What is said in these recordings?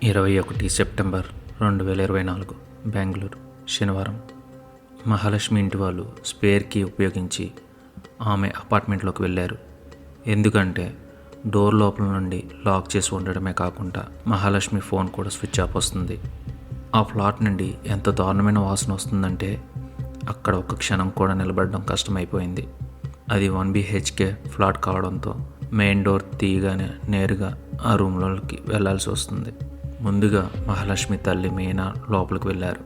21 September 2024 Bengaluru శనివారం. మహాలక్ష్మి ఇంటి వాళ్ళు స్పేర్ కీ ఉపయోగించి ఆమె అపార్ట్మెంట్లోకి వెళ్ళారు. ఎందుకంటే డోర్ లోపల నుండి లాక్ చేసి ఉండడమే కాకుండా మహాలక్ష్మి ఫోన్ కూడా స్విచ్ ఆఫ్ వస్తుంది. ఆ ఫ్లాట్ నుండి ఎంత దారుణమైన వాసన వస్తుందంటే అక్కడ ఒక్క క్షణం కూడా నిలబడడం కష్టమైపోయింది. అది 1 BHK ఫ్లాట్ కావడంతో మెయిన్ డోర్ తీయగానే నేరుగా ఆ రూమ్లోకి వెళ్లాల్సి వస్తుంది. ముందుగా మహాలక్ష్మి తల్లి మీనా లోపలికి వెళ్ళారు.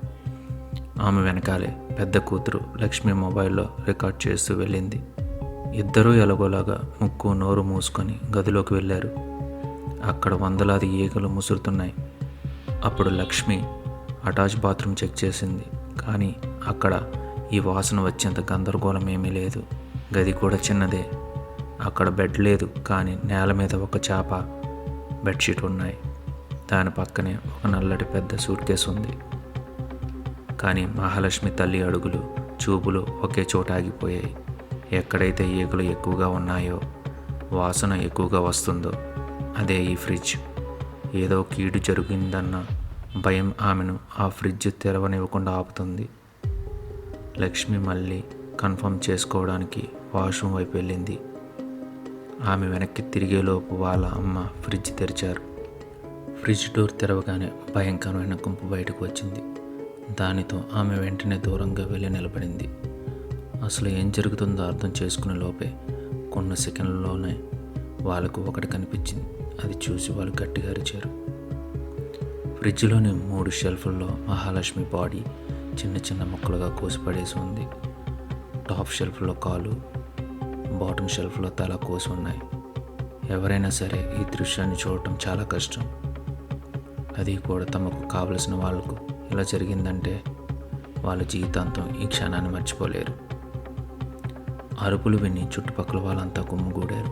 ఆమె వెనకాలే పెద్ద కూతురు లక్ష్మి మొబైల్లో రికార్డ్ చేస్తూ వెళ్ళింది. ఇద్దరూ ఎలాగోలాగా ముక్కు నోరు మూసుకొని గదిలోకి వెళ్ళారు. అక్కడ వందలాది ఈగలు ముసురుతున్నాయి. అప్పుడు లక్ష్మి అటాచ్ బాత్రూమ్ చెక్ చేసింది. కానీ అక్కడ ఈ వాసన వచ్చేంత గందరగోళం ఏమీ లేదు. గది కూడా చిన్నదే. అక్కడ బెడ్ లేదు, కానీ నేల మీద ఒక చాప, బెడ్షీట్ ఉన్నాయి. దాని పక్కనే ఒక నల్లటి పెద్ద సూట్ కేసు ఉంది. కానీ మహాలక్ష్మి తల్లి అడుగులు, చూపులు ఒకే చోట ఆగిపోయాయి. ఎక్కడైతే ఈగలు ఎక్కువగా ఉన్నాయో, వాసన ఎక్కువగా వస్తుందో అదే ఈ ఫ్రిడ్జ్. ఏదో కీడు జరిగిందన్న భయం ఆమెను ఆ ఫ్రిడ్జ్ తెరవనివ్వకుండా ఆపుతుంది. లక్ష్మి మళ్ళీ కన్ఫర్మ్ చేసుకోవడానికి వాష్రూమ్ వైపు వెళ్ళింది. ఆమె వెనక్కి తిరిగేలోపు వాళ్ళ అమ్మ ఫ్రిడ్జ్ తెరిచారు. ఫ్రిడ్జ్ డోర్ తెరవగానే భయంకరమైన గుంపు బయటకు వచ్చింది. దానితో ఆమె వెంటనే దూరంగా వెళ్ళి నిలబడింది. అసలు ఏం జరుగుతుందో అర్థం చేసుకునే లోపే కొన్ని సెకండ్లలోనే వాళ్ళకు ఒకటి కనిపించింది. అది చూసి వాళ్ళు గట్టిగా అరిచారు. ఫ్రిడ్జ్లోని 3 షెల్ఫ్ల్లో మహాలక్ష్మి బాడీ చిన్న చిన్న ముక్కలుగా కోసిపడేసి ఉంది. టాప్ షెల్ఫ్లో కాలు, బాటమ్ షెల్ఫ్లో తల కోసి ఉన్నాయి. ఎవరైనా సరే ఈ దృశ్యాన్ని చూడటం చాలా కష్టం. అది కూడా తమకు కావలసిన వాళ్ళకు ఇలా జరిగిందంటే వాళ్ళ జీవితాంతం ఈ క్షణాన్ని మర్చిపోలేరు. అరుపులు విని చుట్టుపక్కల వాళ్ళంతా గుమ్మిగూడారు.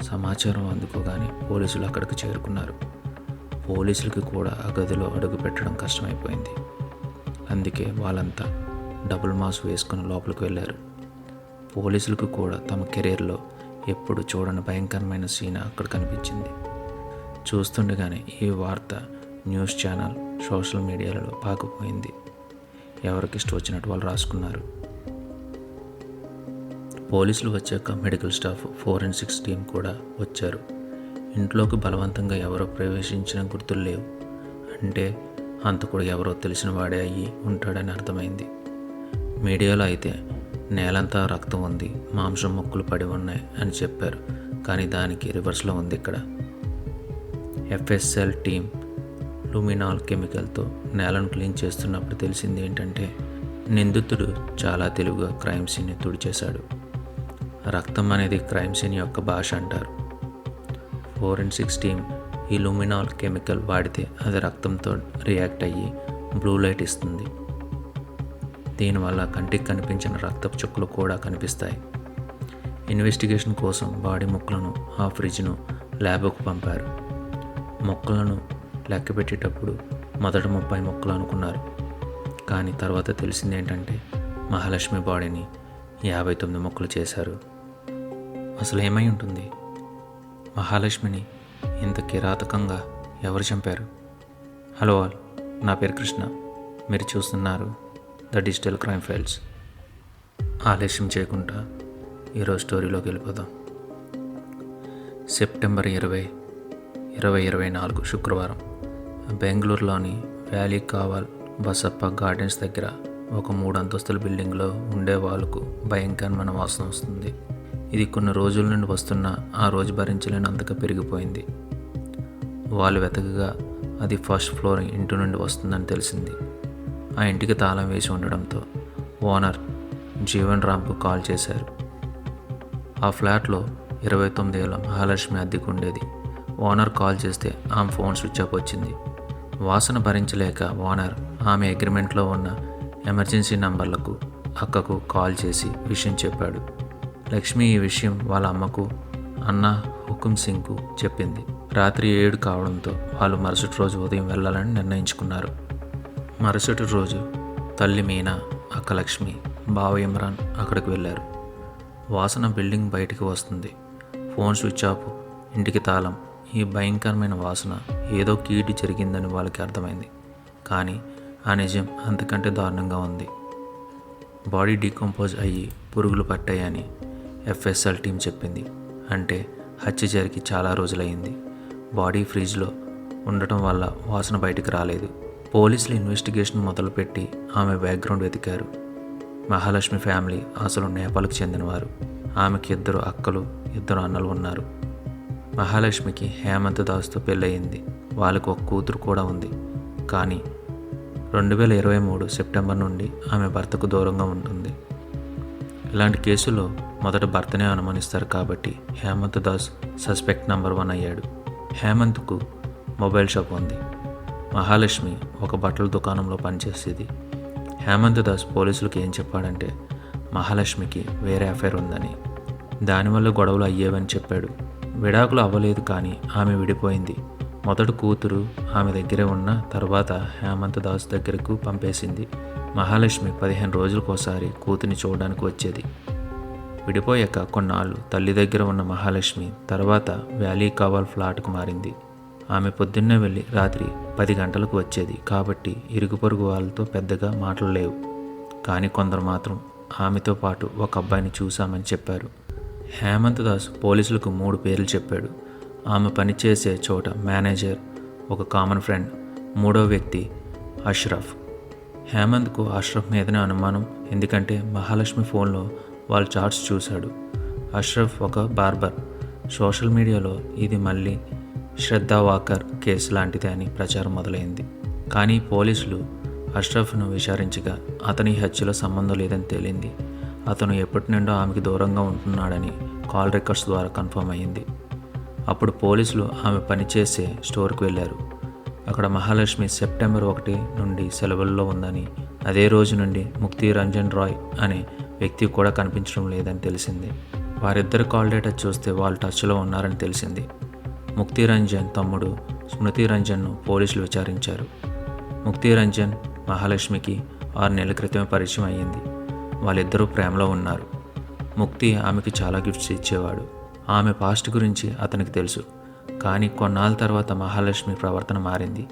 సమాచారం అందుకోగానే పోలీసులు అక్కడికి చేరుకున్నారు. పోలీసులకి కూడా ఆ గదిలో అడుగు పెట్టడం కష్టమైపోయింది. అందుకే వాళ్ళంతా డబుల్ మాస్క్ వేసుకుని లోపలికి వెళ్ళారు. పోలీసులకు కూడా తమ కెరీర్లో ఎప్పుడు చూడని భయంకరమైన సీన్ అక్కడ కనిపించింది. చూస్తుండగానే ఈ వార్త న్యూస్ ఛానల్, సోషల్ మీడియాలలో పాకుపోయింది. ఎవరికి ఇష్టం వచ్చినట్టు వాళ్ళు రాసుకున్నారు. పోలీసులు వచ్చాక మెడికల్ స్టాఫ్, ఫోరెన్సిక్స్ టీం కూడా వచ్చారు. ఇంట్లోకి బలవంతంగా ఎవరో ప్రవేశించిన గుర్తులు లేవు. అంటే హంతకుడు ఎవరో తెలిసిన వాడే అయ్యి ఉంటాడని అర్థమైంది. మీడియాలో అయితే నేలంతా రక్తం ఉంది, మాంసం ముక్కలు పడి ఉన్నాయి అని చెప్పారు. కానీ దానికి రివర్స్లో ఉంది. ఇక్కడ FSL టీం లూమినాల్ కెమికల్తో నేలను క్లీన్ చేస్తున్నప్పుడు తెలిసింది ఏంటంటే నిందితుడు చాలా తెలివిగా క్రైమ్ సీన్ని తుడిచేశాడు. రక్తం అనేది క్రైమ్ సీన్ యొక్క భాష అంటారు. ఫోరెన్సిక్స్ టీం ఈ లూమినాల్ కెమికల్ వాడితే అది రక్తంతో రియాక్ట్ అయ్యి బ్లూ లైట్ ఇస్తుంది. దీనివల్ల కంటికి కనిపించిన రక్తపు చుక్కలు కూడా కనిపిస్తాయి. ఇన్వెస్టిగేషన్ కోసం బాడీ ముక్కలను ఆ ఫ్రిడ్జ్ను ల్యాబ్కు పంపారు. మొక్కలను లెక్క పెట్టేటప్పుడు మొదట 30 మొక్కలు అనుకున్నారు. కానీ తర్వాత తెలిసింది ఏంటంటే మహాలక్ష్మి బాడీని 59 మొక్కలు చేశారు. అసలు ఏమై ఉంటుంది? మహాలక్ష్మిని ఇంత కిరాతకంగా ఎవరు చంపారు? హలో ఆల్, నా పేరు కృష్ణ. మీరు చూస్తున్నారు ద డిజిటల్ క్రైమ్ ఫైల్స్. ఆలస్యం చేయకుండా ఈరోజు స్టోరీలోకి వెళ్ళిపోదాం. సెప్టెంబర్ 20, 2024 శుక్రవారం బెంగళూరులోని వ్యాలీ కావాల్ బసప్ప గార్డెన్స్ దగ్గర ఒక 3 అంతస్తుల బిల్డింగ్లో ఉండే వాళ్ళకు భయంకరమైన వాసన వస్తుంది. ఇది కొన్ని రోజుల నుండి వస్తున్న ఆ రోజు భరించలేనంతగా పెరిగిపోయింది. వాళ్ళు వెతకగా అది ఫస్ట్ ఫ్లోర్ ఇంటి నుండి వస్తుందని తెలిసింది. ఆ ఇంటికి తాళం వేసి ఉండడంతో ఓనర్ జీవన్ రామ్కు కాల్ చేశారు. ఆ ఫ్లాట్లో 29 ఏళ్ల మహాలక్ష్మి అద్దెకు ఉండేది. ఓనర్ కాల్ చేస్తే ఆమె ఫోన్ స్విచ్ ఆఫ్ వచ్చింది. వాసన భరించలేక ఓనర్ ఆమె అగ్రిమెంట్లో ఉన్న ఎమర్జెన్సీ నంబర్లకు అక్కకు కాల్ చేసి విషయం చెప్పాడు. లక్ష్మి ఈ విషయం వాళ్ళ అమ్మకు, అన్న హుకుమ్ సింగ్కు చెప్పింది. రాత్రి 7 కావడంతో వాళ్ళు మరుసటి రోజు ఉదయం వెళ్ళాలని నిర్ణయించుకున్నారు. మరుసటి రోజు తల్లి మీనా, అక్క లక్ష్మి, బావ ఇమ్రాన్ అక్కడికి వెళ్ళారు. వాసన బిల్డింగ్ బయటికి వస్తుంది. ఫోన్ స్విచ్ ఆఫ్, ఇంటికి తాళం. ఈ భయంకరమైన వాసన ఏదో కీడు జరిగిందని వాళ్ళకి అర్థమైంది. కానీ ఆ నిజం అంతకంటే దారుణంగా ఉంది. బాడీ డీకంపోజ్ అయ్యి పురుగులు పట్టాయని ఎఫ్ఎస్ఎల్ టీం చెప్పింది. అంటే హత్య జరిగి చాలా రోజులైంది. బాడీ ఫ్రిడ్జ్లో ఉండటం వల్ల వాసన బయటికి రాలేదు. పోలీసులు ఇన్వెస్టిగేషన్ మొదలుపెట్టి ఆమె బ్యాక్గ్రౌండ్ వెతికారు. మహాలక్ష్మి ఫ్యామిలీ అసలు నేపాల్కి చెందినవారు. ఆమెకి 2 అక్కలు 2 అన్నలు ఉన్నారు. మహాలక్ష్మికి హేమంత్ దాస్తో పెళ్ళయింది. వాళ్ళకు ఒక కూతురు కూడా ఉంది. కానీ 2023 సెప్టెంబర్ నుండి ఆమె భర్తకు దూరంగా ఉంటుంది. ఇలాంటి కేసులో మొదట భర్తనే అనుమానిస్తారు కాబట్టి హేమంత్ దాస్ సస్పెక్ట్ నెంబర్ 1 అయ్యాడు. హేమంత్కు మొబైల్ షాప్ ఉంది. మహాలక్ష్మి ఒక బట్టల దుకాణంలో పనిచేసేది. హేమంత్ దాస్ పోలీసులకు ఏం చెప్పాడంటే మహాలక్ష్మికి వేరే అఫైర్ ఉందని, దానివల్ల గొడవలు అయ్యేవని చెప్పాడు. విడాకులు అవ్వలేదు, కానీ ఆమె విడిపోయింది. మొదట కూతురు ఆమె దగ్గరే ఉన్న తర్వాత హేమంత్ దాస్ దగ్గరకు పంపేసింది. మహాలక్ష్మి 15 రోజులకోసారి కూతురిని చూడడానికి వచ్చేది. విడిపోయాక కొన్నాళ్ళు తల్లి దగ్గర ఉన్న మహాలక్ష్మి తర్వాత వ్యాలీ కావాల్ ఫ్లాట్కు మారింది. ఆమె పొద్దున్నే వెళ్ళి రాత్రి 10 గంటలకు వచ్చేది కాబట్టి ఇరుగు పొరుగు వాళ్ళతో పెద్దగా మాటలు లేవు. కానీ కొందరు మాత్రం ఆమెతో పాటు ఒక అబ్బాయిని చూశామని చెప్పారు. హేమంత్ దాస్ పోలీసులకు 3 పేర్లు చెప్పాడు. ఆమె పనిచేసే చోట మేనేజర్, ఒక కామన్ ఫ్రెండ్, 3వ వ్యక్తి అష్రఫ్. హేమంత్కు అష్రఫ్ మీదనే అనుమానం. ఎందుకంటే మహాలక్ష్మి ఫోన్లో వాళ్ళ చాట్స్ చూశాడు. అష్రఫ్ ఒక బార్బర్. సోషల్ మీడియాలో ఇది మళ్ళీ శ్రద్ధా వాకర్ కేసు లాంటిదే అని ప్రచారం మొదలైంది. కానీ పోలీసులు అష్రఫ్ను విచారించగా అతని హత్యలో సంబంధం లేదని తేలింది. అతను ఎప్పటి నుండో ఆమెకు దూరంగా ఉంటున్నాడని కాల్ రికార్డ్స్ ద్వారా కన్ఫర్మ్ అయ్యింది. అప్పుడు పోలీసులు ఆమె పనిచేసే స్టోర్కి వెళ్ళారు. అక్కడ మహాలక్ష్మి సెప్టెంబర్ 1 నుండి సెలవుల్లో ఉందని, అదే రోజు నుండి ముక్తి రంజన్ రాయ్ అనే వ్యక్తి కూడా కనిపించడం లేదని తెలిసింది. వారిద్దరు కాల్ డేటా చూస్తే వాళ్ళు టచ్లో ఉన్నారని తెలిసింది. ముక్తి రంజన్ తమ్ముడు స్మృతి రంజన్ను పోలీసులు విచారించారు. ముక్తి రంజన్ మహాలక్ష్మికి 6 నెలల క్రితమే పరిచయం అయ్యింది. వాళ్ళిద్దరూ ప్రేమలో ఉన్నారు. ముక్తి ఆమెకి చాలా గిఫ్ట్స్ ఇచ్చేవాడు. ఆమె పాస్ట్ గురించి అతనికి తెలుసు. కానీ కొన్నాళ్ళ తర్వాత మహాలక్ష్మి ప్రవర్తన మారింది.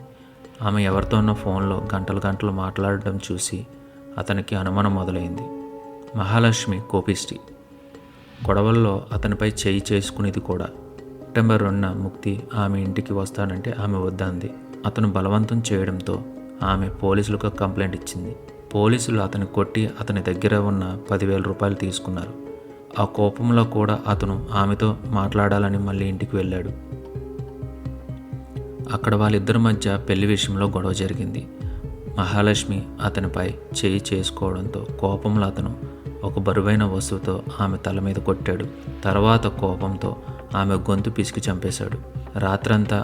ఆమె ఎవరితోనో ఫోన్లో గంటలు గంటలు మాట్లాడడం చూసి అతనికి అనుమానం మొదలైంది. మహాలక్ష్మి కోపిష్టి. గొడవల్లో అతనిపై చేయి చేసుకునేది కూడా. సెప్టెంబర్ 2న ముక్తి ఆమె ఇంటికి వస్తానంటే ఆమె వద్దంది. అతను బలవంతం చేయడంతో ఆమె పోలీసులకు కంప్లైంట్ ఇచ్చింది. పోలీసులు అతన్ని కొట్టి అతని దగ్గర ఉన్న 10,000 రూపాయలు తీసుకున్నారు. ఆ కోపంలో కూడా అతను ఆమెతో మాట్లాడాలని మళ్ళీ ఇంటికి వెళ్ళాడు. అక్కడ వాళ్ళిద్దరి మధ్య పెళ్లి విషయంలో గొడవ జరిగింది. మహాలక్ష్మి అతనిపై చేయి చేసుకోవడంతో కోపంలో అతను ఒక బరువైన వస్తువుతో ఆమె తల మీద కొట్టాడు. తర్వాత కోపంతో ఆమె గొంతు పిసికి చంపేశాడు. రాత్రంతా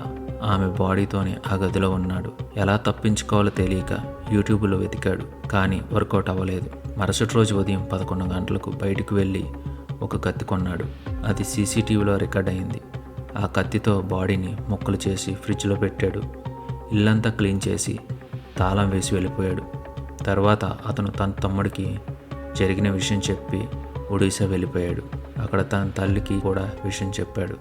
ఆమె బాడీతోనే ఆ గదిలో ఉన్నాడు. ఎలా తప్పించుకోవాలో తెలియక యూట్యూబ్లో వెతికాడు, కానీ వర్కౌట్ అవ్వలేదు. మరుసటి రోజు ఉదయం 11 గంటలకు బయటకు వెళ్ళి ఒక కత్తి కొన్నాడు. అది సీసీటీవీలో రికార్డ్ అయింది. ఆ కత్తితో బాడీని ముక్కలు చేసి ఫ్రిడ్జ్లో పెట్టాడు. ఇల్లంతా క్లీన్ చేసి తాళం వేసి వెళ్ళిపోయాడు. తర్వాత అతను తన తమ్ముడికి జరిగిన విషయం చెప్పి ఒడిశా వెళ్ళిపోయాడు. అక్కడ తన తల్లికి కూడా విషయం చెప్పాడు.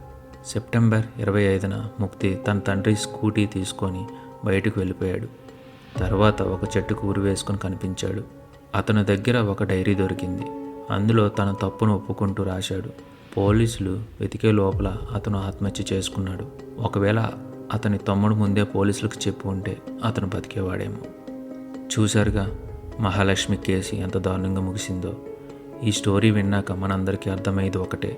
సెప్టెంబర్ 25న ముక్తి తన తండ్రి స్కూటీ తీసుకొని బయటకు వెళ్ళిపోయాడు. తర్వాత ఒక చెట్టుకు ఉరి వేసుకొని కనిపించాడు. అతని దగ్గర ఒక డైరీ దొరికింది. అందులో తన తప్పును ఒప్పుకుంటూ రాశాడు. పోలీసులు వెతికే లోపల అతను ఆత్మహత్య చేసుకున్నాడు. ఒకవేళ అతని తమ్ముడు ముందే పోలీసులకు చెప్పి ఉంటే అతను బతికేవాడేమో. చూశారుగా మహాలక్ష్మి కేసు ఎంత దారుణంగా ముగిసిందో. ఈ స్టోరీ విన్నాక మనందరికీ అర్థమయ్యేది ఒకటే: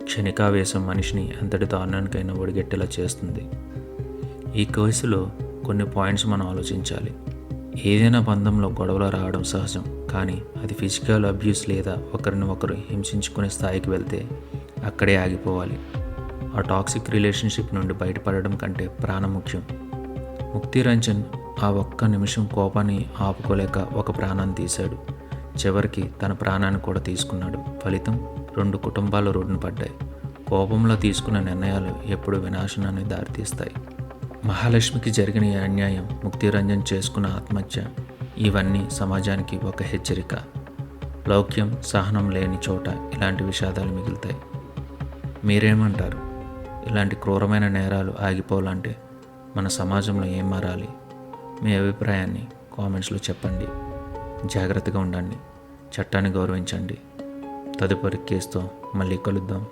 క్షణికావేశం మనిషిని ఎంతటి దారుణానికైనా ఒడిగట్టేలా చేస్తుంది. ఈ కేసులో కొన్ని పాయింట్స్ మనం ఆలోచించాలి. ఏదైనా బంధంలో గొడవలు రావడం సహజం, కానీ అది ఫిజికల్ అబ్యూస్ లేదా ఒకరిని ఒకరు హింసించుకునే స్థాయికి వెళ్తే అక్కడే ఆగిపోవాలి. ఆ టాక్సిక్ రిలేషన్షిప్ నుండి బయటపడడం కంటే ప్రాణం ముఖ్యం. ముక్తి రంజన్ ఆ ఒక్క నిమిషం కోపాన్ని ఆపుకోలేక ఒక ప్రాణాన్ని తీశాడు. చివరికి తన ప్రాణాన్ని కూడా తీసుకున్నాడు. ఫలితం 2 కుటుంబాలు రోడ్డున పడ్డాయి. కోపంలో తీసుకున్న నిర్ణయాలు ఎప్పుడు వినాశనాన్ని దారితీస్తాయి. మహాలక్ష్మికి జరిగిన ఈ అన్యాయం, ముక్తి రంజన్ చేసుకున్న ఆత్మహత్య, ఇవన్నీ సమాజానికి ఒక హెచ్చరిక. లౌక్యం, సహనం లేని చోట ఇలాంటి విషాదాలు మిగులుతాయి. మీరేమంటారు? ఇలాంటి క్రూరమైన నేరాలు ఆగిపోవాలంటే మన సమాజంలో ఏం మారాలి? మీ అభిప్రాయాన్ని కామెంట్స్లో చెప్పండి. జాగ్రత్తగా ఉండండి. చట్టాన్ని గౌరవించండి. తదుపరి కేసుతో మళ్ళీ కలుద్దాం.